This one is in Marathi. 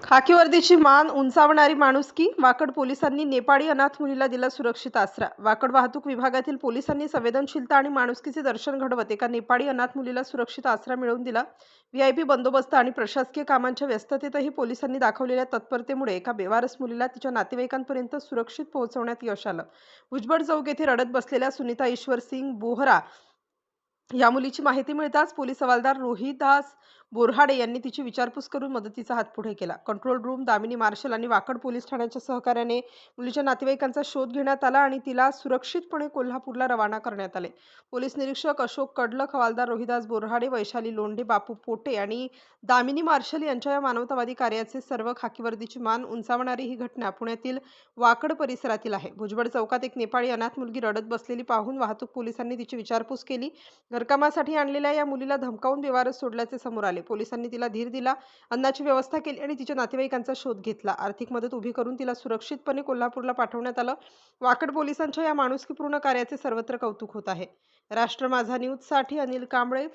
खाकी वर्दीची मान उंचावणारी माणुसकी. वाकड पोलिसांनी नेपाळी अनाथ मुलीला दिला सुरक्षित आसरा. वाकड वाहतूक विभागातील पोलिसांनी संवेदनशीलता आणि माणुसकीचे दर्शन घडवत एका नेपाळी अनाथ मुलीला सुरक्षित आसरा मिळवून दिला. व्हीआयपी बंदोबस्त आणि प्रशासकीय कामांच्या व्यस्ततेतही पोलिसांनी दाखवलेल्या तत्परतेमुळे एका बेवारस मुलीला तिच्या नातेवाईकांपर्यंत सुरक्षित पोहोचवण्यात यश आलं. भुजबळ चौक येथे रडत बसलेल्या सुनीता ईश्वर सिंग बोहरा या मुलीची माहिती मिळताच पोलीस हवालदार रोहिदास बोरहाडे यांनी तिची विचारपूस करून मदतीचा हात पुढे केला. कंट्रोल रूम, दामिनी मार्शल आणि वाकड पोलीस ठाण्याच्या सहकार्याने मुलीच्या नातेवाईकांचा शोध घेण्यात आला आणि तिला सुरक्षितपणे कोल्हापूरला रवाना करण्यात आले. पोलीस निरीक्षक अशोक कडलक, हवालदार रोहिदास बोरहाडे, वैशाली लोंढे, बापू पोटे आणि दामिनी मार्शल यांच्या या मानवतावादी कार्याचे सर्व खाकीवर्दीची मान उंचावणारी ही घटना पुण्यातील वाकड परिसरातील आहे. भुजबळ चौकात एक नेपाळी अनाथ मुलगी रडत बसलेली पाहून वाहतूक पोलिसांनी तिची विचारपूस केली. घरकामासाठी आणलेल्या या मुलीला धमकावून बेवारस सोडल्याचे समोर आले. पोलिसांनी तिला धीर दिला, अन्नाची व्यवस्था केली आणि तिच्या नातेवाईकांचा शोध घेतला. आर्थिक मदत उभी करून तिला सुरक्षितपणे कोल्हापूरला पाठवण्यात आलं. वाकड पोलिसांच्या या माणुसकीपूर्ण कार्याचे सर्वत्र कौतुक होत आहे. राष्ट्र माझा न्यूजसाठी अनिल कांबळे,